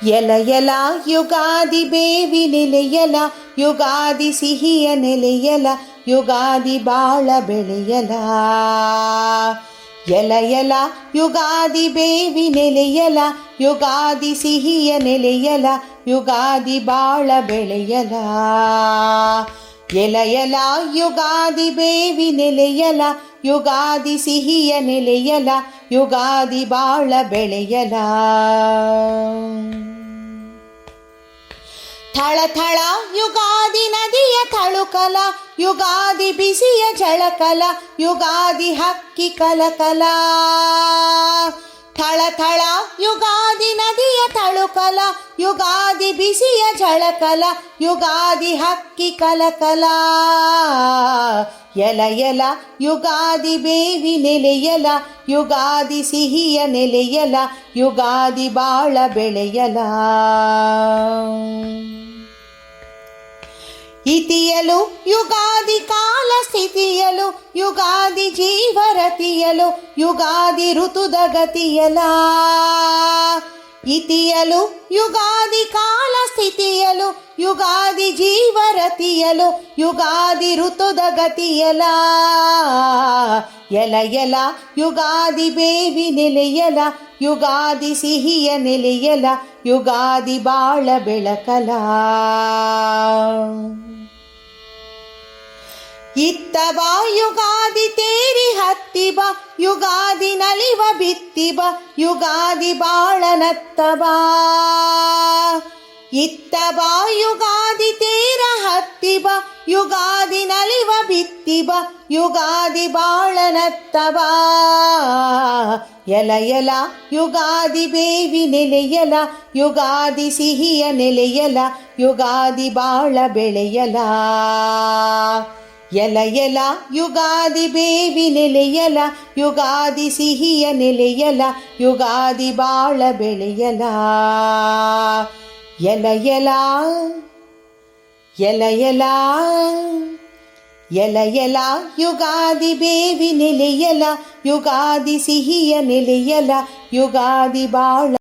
ಎಲ ಎಲ ಯುಗಾದಿ ಬೇವಿ ನೆಲೆಯಲ, ಯುಗಾದಿ ಸಿಹಿಯ ನೆಲೆಯಲ, ಯುಗಾದಿ ಬಾಳ ಬೆಳೆಯಲ. ಎಲ ಎಲ ಯುಗಾದಿ ಬೇವಿ ನೆಲೆಯಲ, ಯುಗಾದಿ ಸಿಹಿಯ ನೆಲೆಯಲ, ಯುಗಾದಿ ಬಾಳ ಬೆಳೆಯಲ. ಎಲ ಎಲ ಯುಗಾದಿ ಬೇವಿ ನೆಲೆಯಲ, ಯುಗಾದಿ ಸಿಹಿಯ ನೆಲೆಯಲ, ಯುಗಾದಿ ಬಾಳ ಬೆಳೆಯಲ. ಥಳ ಥಳ ಯುಗಾದಿ ನದಿಯ ಥಳುಕಲ, ಯುಗಾದಿ ಬಿಸಿಯ ಝಳಕಲ, ಯುಗಾದಿ ಹಕ್ಕಿ ಕಲಕಲ. ಥಳ ಥಳ ಯುಗಾದಿ ನದಿಯ ಥಳುಕಲ, ಯುಗಾದಿ ಬಿಸಿಯ ಝಳಕಲ, ಯುಗಾದಿ ಹಕ್ಕಿ ಕಲಕಲ. ಎಲ ಎಲ ಯುಗಾದಿ ಬೇವಿ ನೆಲೆಯಲ, ಯುಗಾದಿ ಸಿಹಿಯ ನೆಲೆಯಲ, ಯುಗಾದಿ ಬಾಳ ಬೆಳೆಯಲ. ಇತಿಯಲು ಯುಗಾದಿ ಕಾಲ ಸ್ಥಿತಿಯಲು, ಯುಗಾದಿ ಜೀವರತಿಯಲು, ಯುಗಾದಿ ಋತುದ ಗತಿಯಲ. ಇತಿಯಲು ಯುಗಾದಿ ಕಾಲ ಸ್ಥಿತಿಯಲು, ಯುಗಾದಿ ಜೀವರತಿಯಲು, ಯುಗಾದಿ ಋತುದ ಗತಿಯಲ. ಎಲ ಎಲ ಯುಗಾದಿ ಬೇವಿ ನೆಲೆಯಲ, ಯುಗಾದಿ ಸಿಹಿಯ ನೆಲೆಯಲ, ಯುಗಾದಿ ಬಾಳ ಬೆಳಕಲ. ಇತ್ತ ಬಾ ಯುಗಾದಿ ತೇರಿ ಹತ್ತಿ ಬಾ, ಯುಗಾದಿ ನಲಿವ ಬಿತ್ತಿ ಬಾ, ಯುಗಾದಿ ಬಾಳ ನತ್ತ ಬಾ. ಇತ್ತ ಬಾ ಯುಗಾದಿ ತೇರ ಹತ್ತಿ ಬಾ, ಯುಗಾದಿ ನಲಿವ ಬಿತ್ತಿ ಬಾ, ಯುಗಾದಿ ಬಾಳ ನತ್ತ ಬಾ. ಎಲ ಎಲ ಯುಗಾದಿ ಬೇವಿ ನೆಲೆಯಲ, ಯುಗಾದಿ ಸಿಹಿಯ ನೆಲೆಯಲ, ಯುಗಾದಿ ಬಾಳ ಬೆಳೆಯಲ. ಎಲ ಎಲ ಯುಗಾದಿ ಬೇವಿ ನೆಲೆಯಲ, ಯುಗಾದಿ ಸಿಹಿಯ ನೆಲೆಯಲ, ಯುಗಾದಿ ಬಾಳ ಬೆಳೆಯಲ. ಎಲ ಎಲ ಎಲ ಎಲ ಎಲ ಎಲ ಯುಗಾದಿ ಬೇವಿ ನೆಲೆಯಲ, ಯುಗಾದಿ ಸಿಹಿಯ ನೆಲೆಯಲ, ಯುಗಾದಿ ಬಾಳ